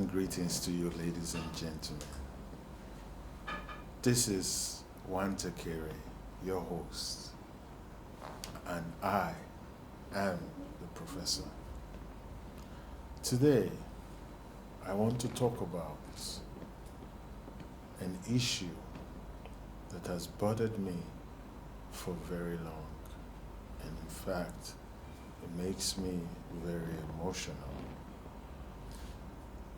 and greetings to you, ladies and gentlemen. This is WANTA KERE, your host, and I am the professor. Today, I want to talk about an issue that has bothered me for very long, and in fact, it makes me very emotional.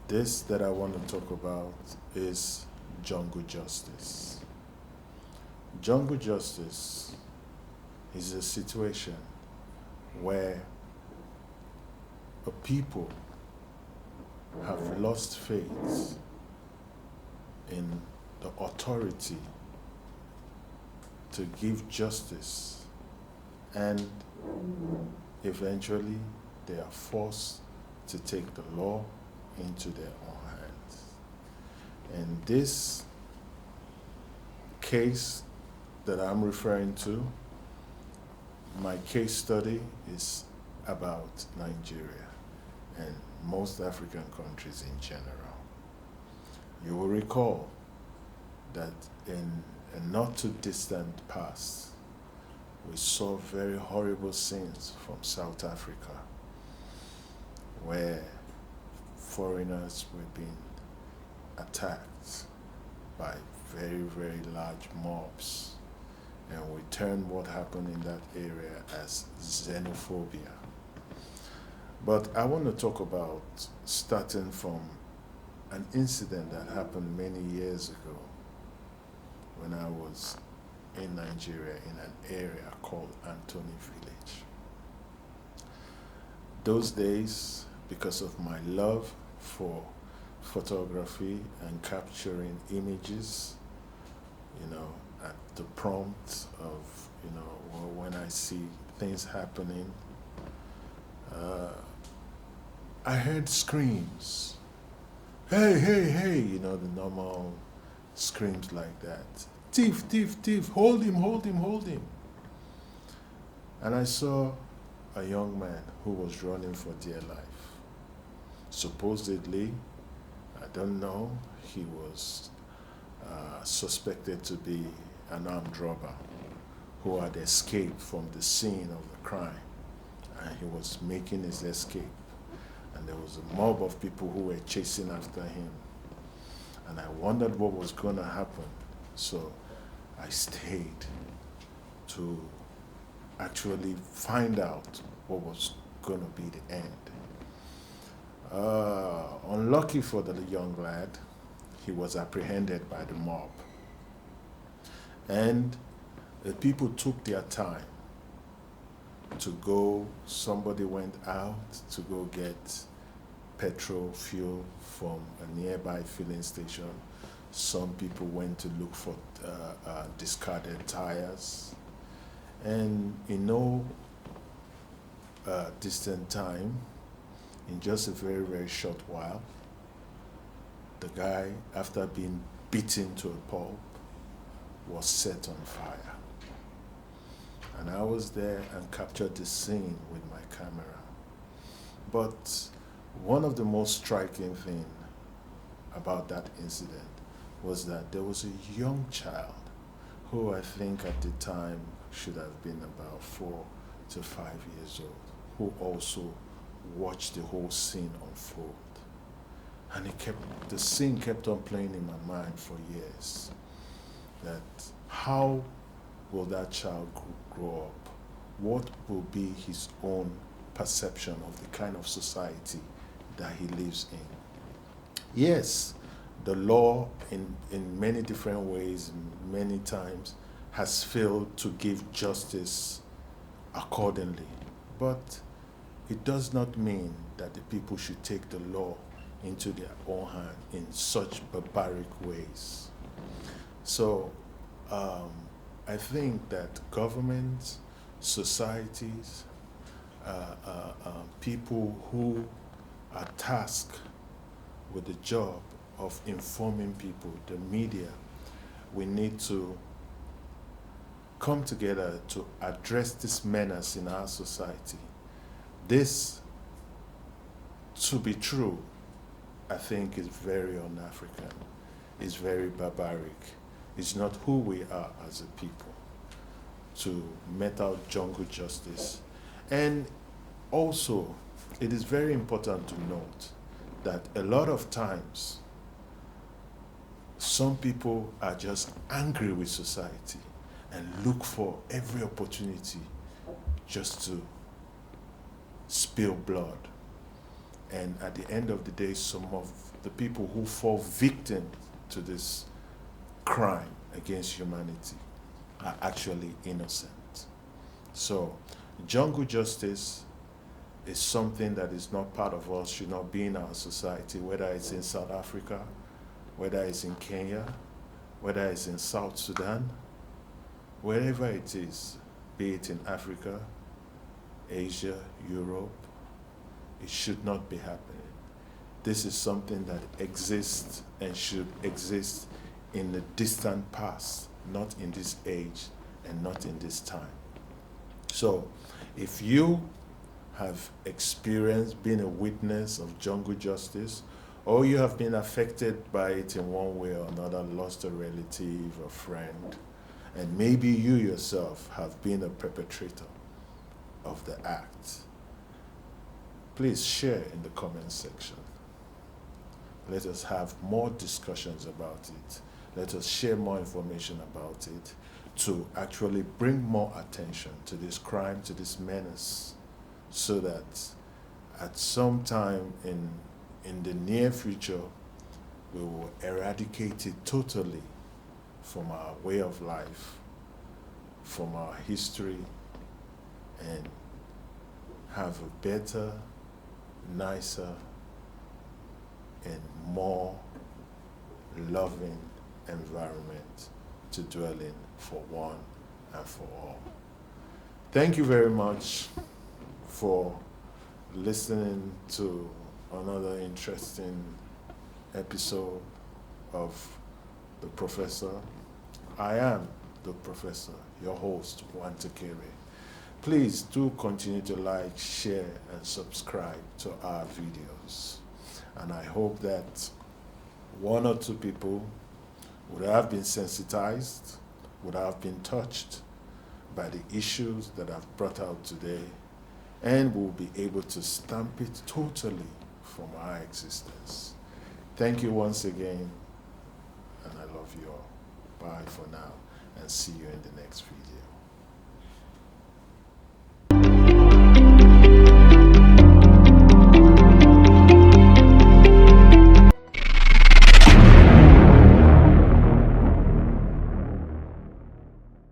This that I want to talk about is jungle justice. Jungle justice is a situation where a people have lost faith in the authority to give justice, and eventually they are forced to take the law into their own hands. And this case that I'm referring to, my case study is about Nigeria and most African countries in general. You will recall that in a not too distant past, we saw very horrible scenes from South Africa where foreigners were being attacked by very, very large mobs. And we termed what happened in that area as xenophobia. But I want to talk about starting from an incident that happened many years ago when I was in Nigeria in an area called Anthony Village. Those days, because of my love for photography and capturing images, at the prompt of, when I see things happening, I heard screams. Hey, hey, hey, the normal screams like that. Thief, thief, thief, hold him, hold him, hold him. And I saw a young man who was running for dear life. Supposedly, I don't know, he was suspected to be an armed robber who had escaped from the scene of the crime. And he was making his escape. And there was a mob of people who were chasing after him. And I wondered what was going to happen. So I stayed to actually find out what was going to be the end. Unlucky for the young lad, he was apprehended by the mob. And the people took their time to go, somebody went out to go get petrol fuel from a nearby filling station. Some people went to look for discarded tires. And in no distant time, in just a very, very short while, the guy, after being beaten to a pulp, was set on fire. And I was there and captured the scene with my camera. But one of the most striking things about that incident was that there was a young child who I think at the time should have been about 4 to 5 years old, who also watched the whole scene unfold. And the scene kept on playing in my mind for years. That how will that child grow up? What will be his own perception of the kind of society that he lives in? Yes, the law in many different ways, many times, has failed to give justice accordingly. But it does not mean that the people should take the law into their own hand in such barbaric ways. So I think that governments, societies, people who are tasked with the job of informing people, the media, we need to come together to address this menace in our society. This, to be true, I think is very un-African. It's very barbaric. It's not who we are as a people to met out jungle justice. And also, it is very important to note that a lot of times, some people are just angry with society and look for every opportunity just to spill blood. And at the end of the day, some of the people who fall victim to this crime against humanity are actually innocent. So, jungle justice is something that is not part of us, should not be in our society, whether it's in South Africa, whether it's in Kenya, whether it's in South Sudan, wherever it is, be it in Africa, Asia, Europe, it should not be happening. This is something that exists and should exist in the distant past, not in this age and not in this time. So, if you have experienced being a witness of jungle justice, or you have been affected by it in one way or another, lost a relative or friend, and maybe you yourself have been a perpetrator of the act, please share in the comment section. Let us have more discussions about it. Let us share more information about it to actually bring more attention to this crime, to this menace, so that at some time in the near future, we will eradicate it totally from our way of life, from our history, and have a better, nicer, and more loving environment to dwell in for one and for all. Thank you very much for listening to another interesting episode of The Professor. I am The Professor, your host, WANTA KERE. Please do continue to like, share, and subscribe to our videos. And I hope that one or two people would have been sensitized, would have been touched by the issues that I've brought out today, and will be able to stamp it totally from our existence. Thank you once again, and I love you all. Bye for now, and see you in the next video.